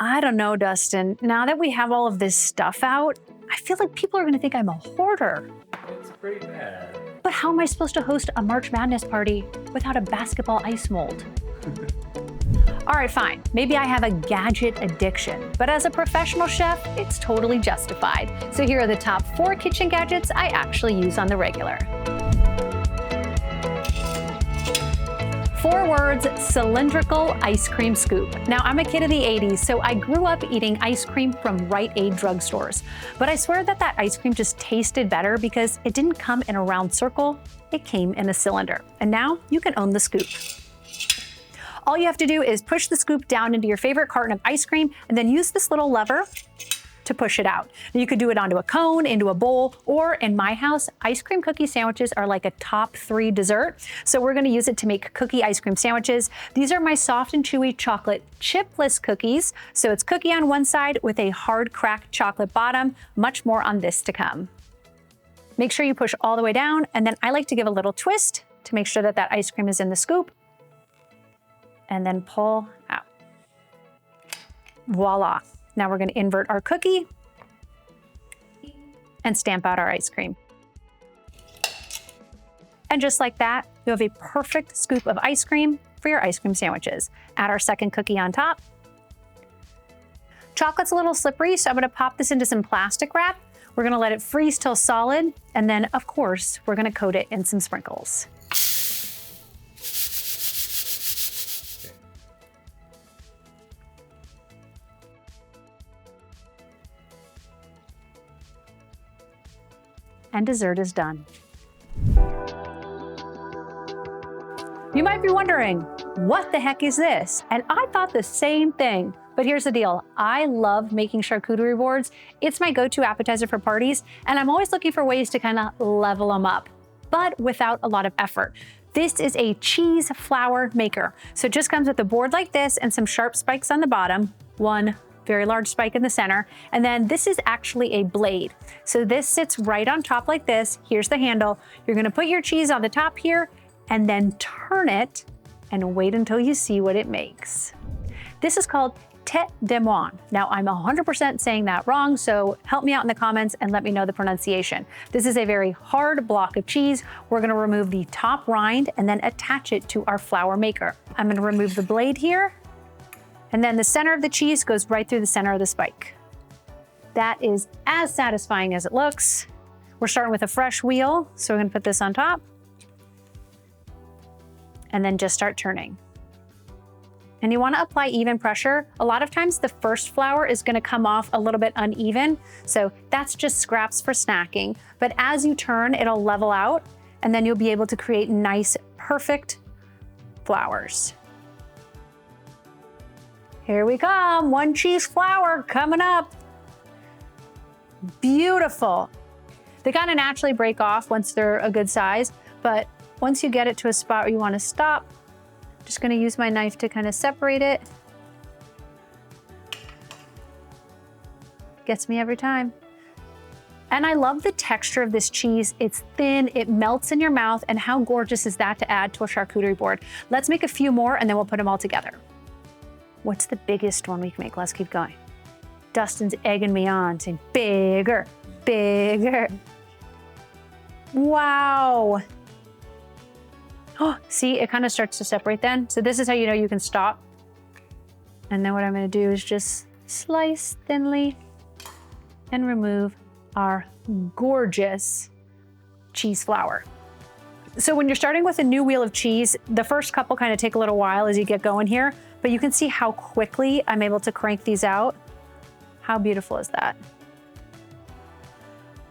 I don't know, Dustin. Now that we have all of this stuff out, I feel like people are gonna think I'm a hoarder. It's pretty bad. But how am I supposed to host a March Madness party without a basketball ice mold? All right, fine. Maybe I have a gadget addiction, but as a professional chef, it's totally justified. So here are the top 4 kitchen gadgets I actually use on the regular. 4 words, cylindrical ice cream scoop. Now, I'm a kid of the 80s, so I grew up eating ice cream from Rite Aid drugstores. But I swear that ice cream just tasted better because it didn't come in a round circle, it came in a cylinder. And now you can own the scoop. All you have to do is push the scoop down into your favorite carton of ice cream and then use this little lever to push it out. You could do it onto a cone, into a bowl, or in my house, ice cream cookie sandwiches are like a top 3 dessert. So we're gonna use it to make cookie ice cream sandwiches. These are my soft and chewy chocolate chipless cookies. So it's cookie on one side with a hard cracked chocolate bottom. Much more on this to come. Make sure you push all the way down, and then I like to give a little twist to make sure that ice cream is in the scoop, and then pull out. Voila. Now we're gonna invert our cookie and stamp out our ice cream. And just like that, you have a perfect scoop of ice cream for your ice cream sandwiches. Add our second cookie on top. Chocolate's a little slippery, so I'm gonna pop this into some plastic wrap. We're gonna let it freeze till solid, and then of course, we're gonna coat it in some sprinkles. And dessert is done. You might be wondering, what the heck is this? And I thought the same thing, but here's the deal. I love making charcuterie boards. It's my go-to appetizer for parties, and I'm always looking for ways to kind of level them up, but without a lot of effort. This is a cheese flour maker. So it just comes with a board like this and some sharp spikes on the bottom, one very large spike in the center, and then this is actually a blade. So this sits right on top like this. Here's the handle. You're gonna put your cheese on the top here and then turn it and wait until you see what it makes. This is called tête de moine. Now I'm 100% saying that wrong, so help me out in the comments and let me know the pronunciation. This is a very hard block of cheese. We're gonna remove the top rind and then attach it to our flour maker. I'm gonna remove the blade here, and then the center of the cheese goes right through the center of the spike. That is as satisfying as it looks. We're starting with a fresh wheel, so we're gonna put this on top and then just start turning. And you wanna apply even pressure. A lot of times the first flour is gonna come off a little bit uneven, so that's just scraps for snacking. But as you turn, it'll level out, and then you'll be able to create nice, perfect flours. Here we come, 1 cheese flour coming up. Beautiful. They kind of naturally break off once they're a good size, but once you get it to a spot where you want to stop, I'm just going to use my knife to kind of separate it. Gets me every time. And I love the texture of this cheese. It's thin, it melts in your mouth, and how gorgeous is that to add to a charcuterie board? Let's make a few more and then we'll put them all together. What's the biggest one we can make? Let's keep going. Dustin's egging me on, saying bigger, bigger. Wow. Oh, see, it kind of starts to separate then. So this is how you know you can stop. And then what I'm gonna do is just slice thinly and remove our gorgeous cheese flour. So when you're starting with a new wheel of cheese, the first couple kind of take a little while as you get going here, but you can see how quickly I'm able to crank these out. How beautiful is that?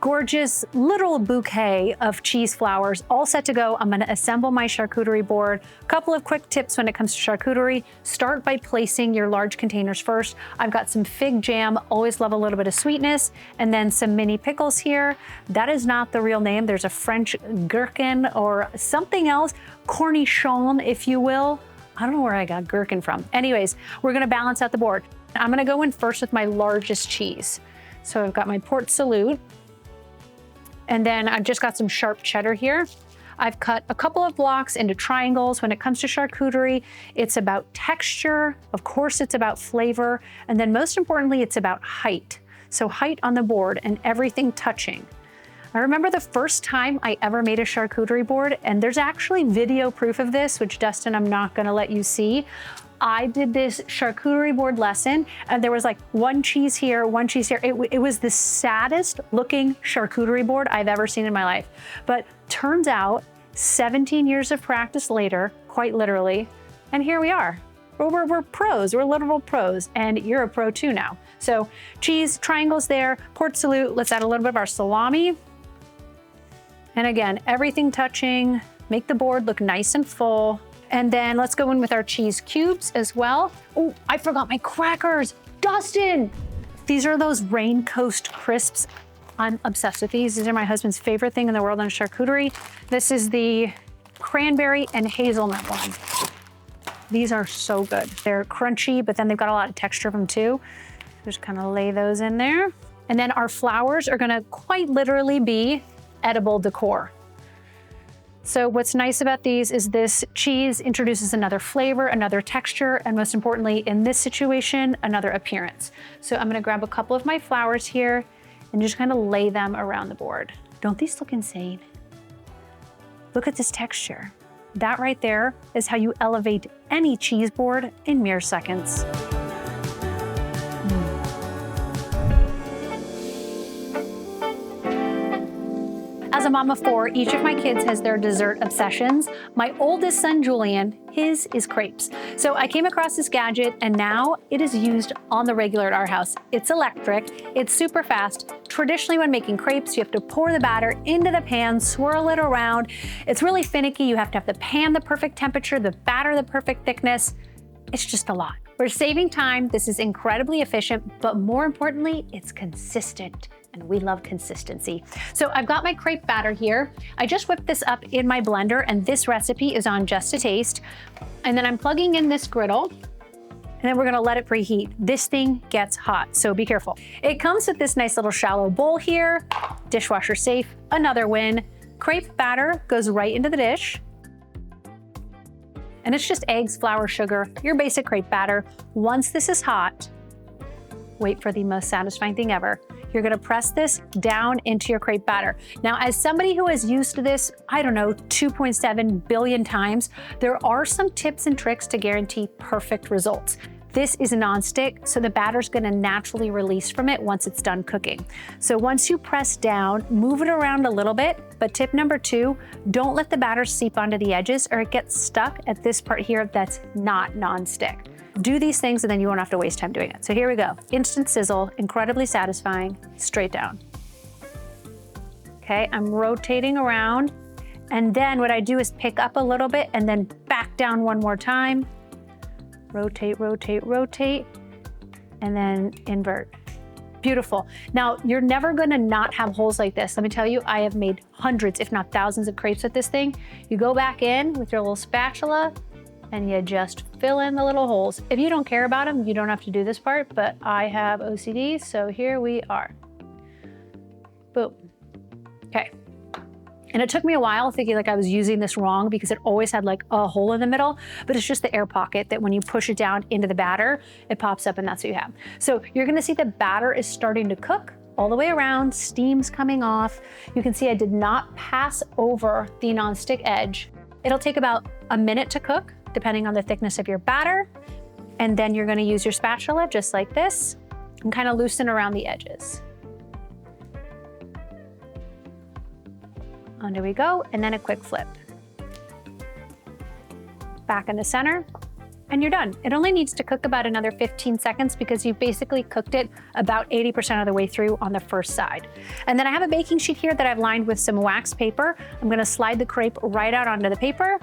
Gorgeous little bouquet of cheese flowers all set to go. I'm gonna assemble my charcuterie board. A couple of quick tips when it comes to charcuterie. Start by placing your large containers first. I've got some fig jam, always love a little bit of sweetness, and then some mini pickles here. That is not the real name. There's a French gherkin or something else, cornichon, if you will. I don't know where I got gherkin from. Anyways, we're gonna balance out the board. I'm gonna go in first with my largest cheese. So I've got my Port Salut, and then I've just got some sharp cheddar here. I've cut a couple of blocks into triangles. When it comes to charcuterie, it's about texture. Of course, it's about flavor. And then most importantly, it's about height. So height on the board and everything touching. I remember the first time I ever made a charcuterie board, and there's actually video proof of this, which Dustin, I'm not gonna let you see. I did this charcuterie board lesson, and there was like one cheese here, one cheese here. It was the saddest looking charcuterie board I've ever seen in my life. But turns out 17 years of practice later, quite literally, and here we are. We're pros, we're literal pros, and you're a pro too now. So cheese, triangles there, port salut. Let's add a little bit of our salami. And again, everything touching, make the board look nice and full. And then let's go in with our cheese cubes as well. Oh, I forgot my crackers. Dustin! These are those Rain Coast crisps. I'm obsessed with these. These are my husband's favorite thing in the world on charcuterie. This is the cranberry and hazelnut one. These are so good. They're crunchy, but then they've got a lot of texture of them too. Just kind of lay those in there. And then our flowers are gonna quite literally be edible decor. So what's nice about these is this cheese introduces another flavor, another texture, and most importantly, in this situation, another appearance. So I'm gonna grab a couple of my flowers here and just kind of lay them around the board. Don't these look insane? Look at this texture. That right there is how you elevate any cheese board in mere seconds. As a mom of 4, each of my kids has their dessert obsessions. My oldest son, Julian, his is crepes. So I came across this gadget and now it is used on the regular at our house. It's electric, it's super fast. Traditionally when making crepes, you have to pour the batter into the pan, swirl it around. It's really finicky. You have to have the pan the perfect temperature, the batter the perfect thickness. It's just a lot. We're saving time. This is incredibly efficient, but more importantly, it's consistent. And we love consistency. So I've got my crepe batter here. I just whipped this up in my blender and this recipe is on Just a Taste. And then I'm plugging in this griddle and then we're gonna let it preheat. This thing gets hot, so be careful. It comes with this nice little shallow bowl here, dishwasher safe, another win. Crepe batter goes right into the dish. And it's just eggs, flour, sugar, your basic crepe batter. Once this is hot, wait for the most satisfying thing ever. You're gonna press this down into your crepe batter. Now, as somebody who has used this, I don't know, 2.7 billion times, there are some tips and tricks to guarantee perfect results. This is nonstick, so the batter's gonna naturally release from it once it's done cooking. So once you press down, move it around a little bit, but tip number 2, don't let the batter seep onto the edges or it gets stuck at this part here that's not nonstick. Do these things and then you won't have to waste time doing it. So here we go. Instant sizzle, incredibly satisfying, straight down. Okay, I'm rotating around. And then what I do is pick up a little bit and then back down one more time. Rotate, rotate, rotate, and then invert. Beautiful. Now, you're never gonna not have holes like this. Let me tell you, I have made hundreds, if not thousands of crepes with this thing. You go back in with your little spatula, and you just fill in the little holes. If you don't care about them, you don't have to do this part, but I have OCD, so here we are. Boom. Okay. And it took me a while thinking like I was using this wrong because it always had like a hole in the middle, but it's just the air pocket that when you push it down into the batter, it pops up and that's what you have. So you're gonna see the batter is starting to cook all the way around, steam's coming off. You can see I did not pass over the nonstick edge. It'll take about a minute to cook, depending on the thickness of your batter. And then you're gonna use your spatula just like this and kind of loosen around the edges. Under we go, and then a quick flip. Back in the center, and you're done. It only needs to cook about another 15 seconds because you've basically cooked it about 80% of the way through on the first side. And then I have a baking sheet here that I've lined with some wax paper. I'm gonna slide the crepe right out onto the paper,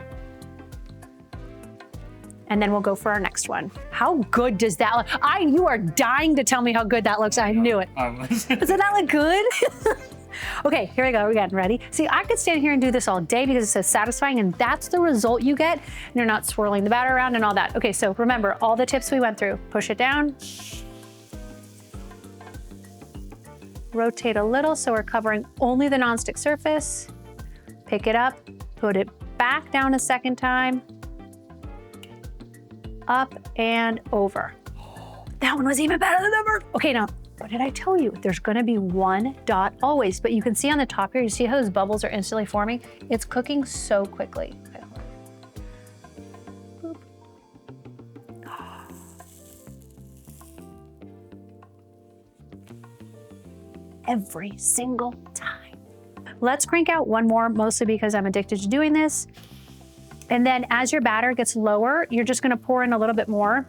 and then we'll go for our next one. How good does that look? You are dying to tell me how good that looks. I knew it. Doesn't that look good? Okay, here we go again, ready? See, I could stand here and do this all day because it's so satisfying and that's the result you get. And you're not swirling the batter around and all that. Okay, so remember all the tips we went through. Push it down. Rotate a little so we're covering only the nonstick surface. Pick it up, put it back down a second time, up and over. That one was even better than the first. Okay, now, what did I tell you? There's gonna be one dot always, but you can see on the top here, you see how those bubbles are instantly forming? It's cooking so quickly. Boop. Every single time. Let's crank out one more, mostly because I'm addicted to doing this. And then as your batter gets lower, you're just gonna pour in a little bit more.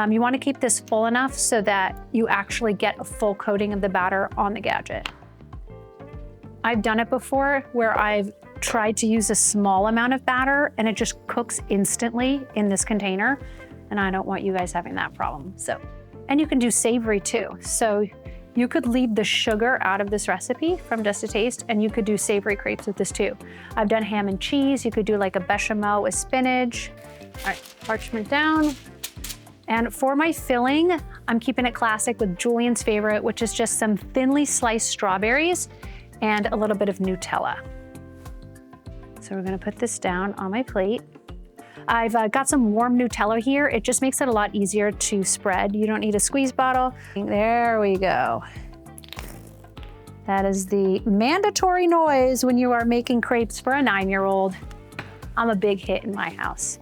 You wanna keep this full enough so that you actually get a full coating of the batter on the Gadget. I've done it before where I've tried to use a small amount of batter and it just cooks instantly in this container. And I don't want you guys having that problem. And you can do savory too. So you could leave the sugar out of this recipe from Just a Taste, and you could do savory crepes with this too. I've done ham and cheese. You could do like a bechamel with spinach. All right, parchment down. And for my filling, I'm keeping it classic with Julian's favorite, which is just some thinly sliced strawberries and a little bit of Nutella. So we're gonna put this down on my plate. I've got some warm Nutella here. It just makes it a lot easier to spread. You don't need a squeeze bottle. There we go. That is the mandatory noise when you are making crepes for a 9-year-old. I'm a big hit in my house.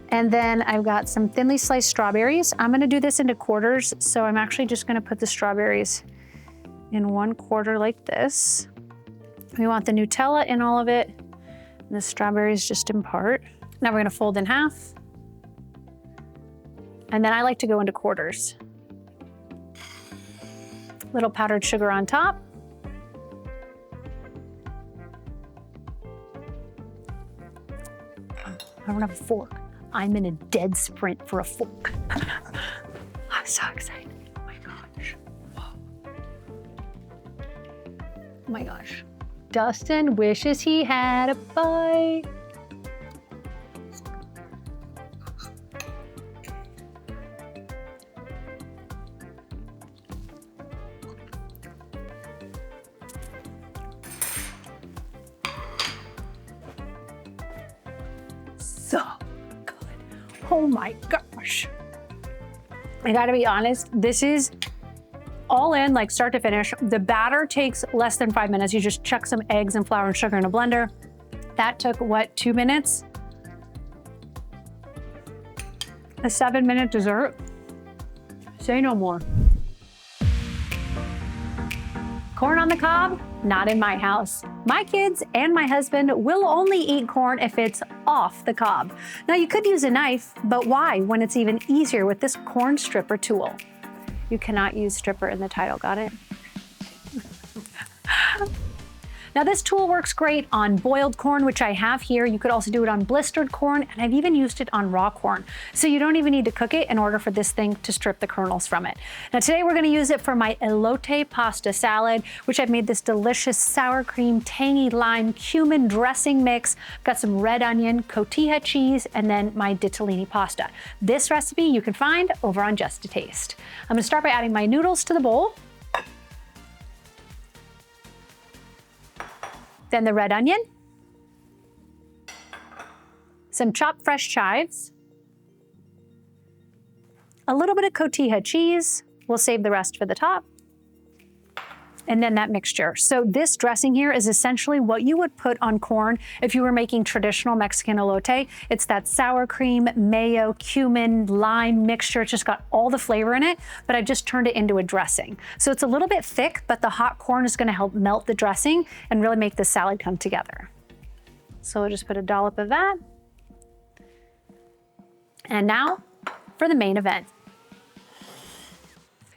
And then I've got some thinly sliced strawberries. I'm gonna do this into quarters, so I'm actually just gonna put the strawberries in 1/4 like this. We want the Nutella in all of it, and the strawberries just in part. Now we're gonna fold in half. And then I like to go into quarters. Little powdered sugar on top. I don't have a fork. I'm in a dead sprint for a fork. I'm so excited. Oh my gosh. Whoa. Oh my gosh. Dustin wishes he had a bite. So good. Oh my gosh. I gotta be honest, this is all in, like start to finish. The batter takes less than 5 minutes. You just chuck some eggs and flour and sugar in a blender. That took, what, 2 minutes? A 7-minute dessert? Say no more. Corn on the cob? Not in my house. My kids and my husband will only eat corn if it's off the cob. Now you could use a knife, but why when it's even easier with this corn stripper tool? You cannot use stripper in the title, got it? Now this tool works great on boiled corn, which I have here. You could also do it on blistered corn, and I've even used it on raw corn. So you don't even need to cook it in order for this thing to strip the kernels from it. Now today we're gonna use it for my elote pasta salad, which I've made this delicious sour cream, tangy lime, cumin dressing mix. Got some red onion, cotija cheese, and then my ditalini pasta. This recipe you can find over on Just a Taste. I'm gonna start by adding my noodles to the bowl. Then the red onion, some chopped fresh chives, a little bit of cotija cheese. We'll save the rest for the top. And then that mixture. So this dressing here is essentially what you would put on corn if you were making traditional Mexican elote. It's that sour cream, mayo, cumin, lime mixture. It's just got all the flavor in it, but I've just turned it into a dressing. So it's a little bit thick, but the hot corn is gonna help melt the dressing and really make the salad come together. So we'll just put a dollop of that. And now for the main event.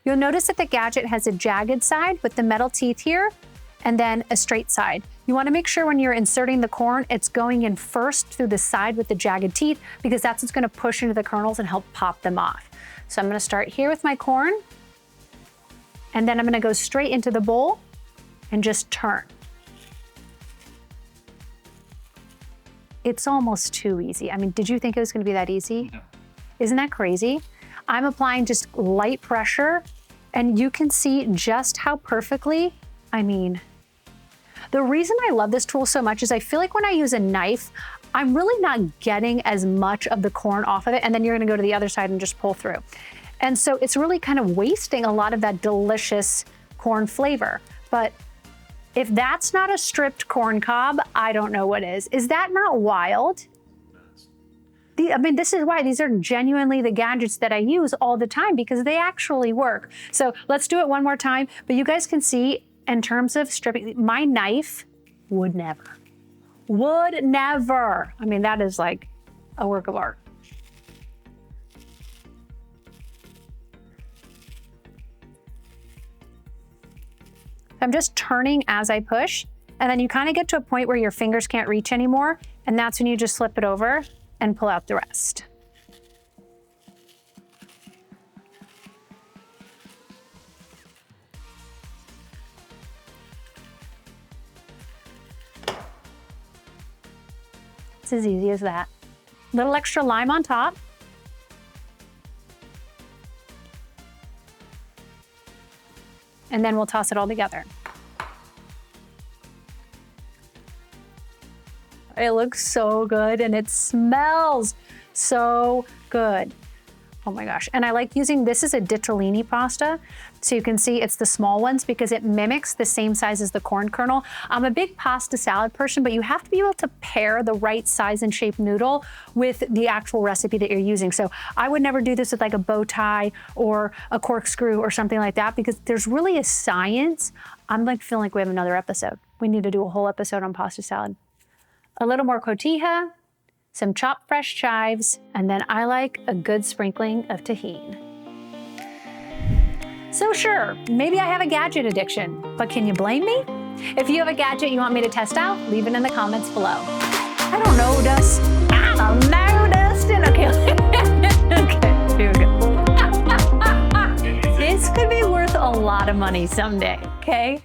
You'll notice that the Gadget has a jagged side with the metal teeth here, and then a straight side. You wanna make sure when you're inserting the corn, it's going in first through the side with the jagged teeth, because that's what's gonna push into the kernels and help pop them off. So I'm gonna start here with my corn, and then I'm gonna go straight into the bowl and just turn. It's almost too easy. I mean, did you think it was gonna be that easy? No. Isn't that crazy? I'm applying just light pressure, and you can see just how perfectly, I mean, The reason I love this tool so much is I feel like when I use a knife, I'm really not getting as much of the corn off of it, and then you're gonna go to the other side and just pull through. And so it's really kind of wasting a lot of that delicious corn flavor. But if that's not a stripped corn cob, I don't know what is. Is that not wild? I mean, this is why these are genuinely the gadgets that I use all the time, because they actually work. So let's do it one more time. But you guys can see in terms of stripping, my knife would never. Would never. I mean, that is like a work of art. I'm just turning as I push, and then you kind of get to a point where your fingers can't reach anymore, and that's when you just flip it over and pull out the rest. It's as easy as that. A little extra lime on top. And then we'll toss it all together. It looks so good and it smells so good. Oh my gosh. And I like using, this is a ditalini pasta. So you can see it's the small ones because it mimics the same size as the corn kernel. I'm a big pasta salad person, but you have to be able to pair the right size and shape noodle with the actual recipe that you're using. So I would never do this with like a bow tie or a corkscrew or something like that, because there's really a science. I'm like feeling like we have another episode. We need to do a whole episode on pasta salad. A little more cotija, some chopped fresh chives, and then I like a good sprinkling of tahini. So sure, maybe I have a gadget addiction, but can you blame me? If you have a gadget you want me to test out, leave it in the comments below. I don't know, Dustin. I don't know, Dustin. Okay, okay, here we go. This could be worth a lot of money someday, okay?